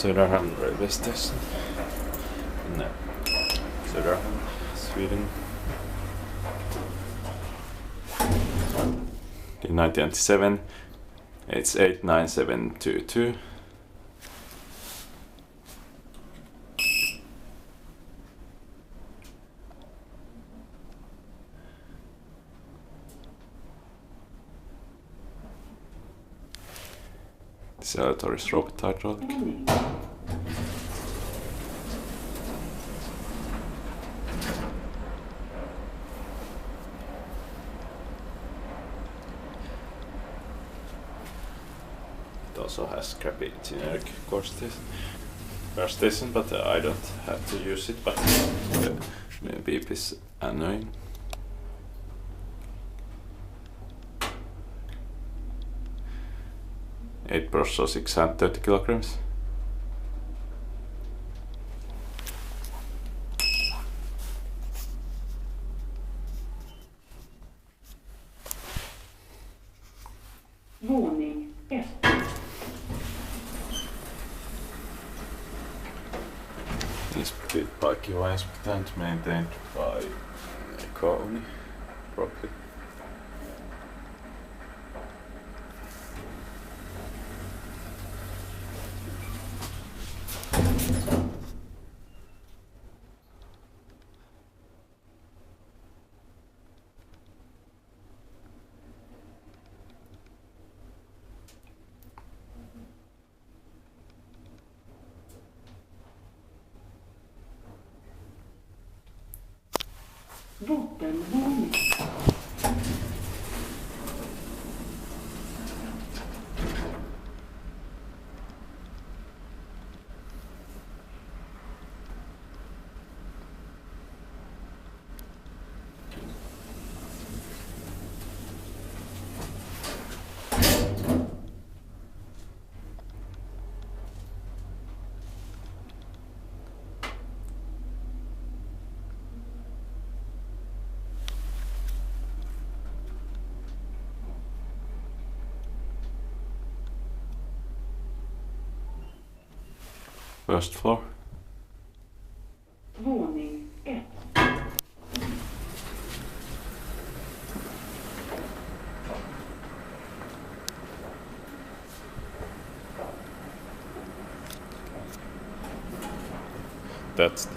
Söderhamn railway station. No. Söderhamn, Sweden. In 1997, it's 89722. Celebratory robot hydraulic. It also has crappy generic car station, but I don't have to use it, but the beep is annoying. Eight brush, so 630 kilograms. Våning 1. This speed bike was and maintained by Kone, probably. Bottenvåning. First floor. Våning 1. That's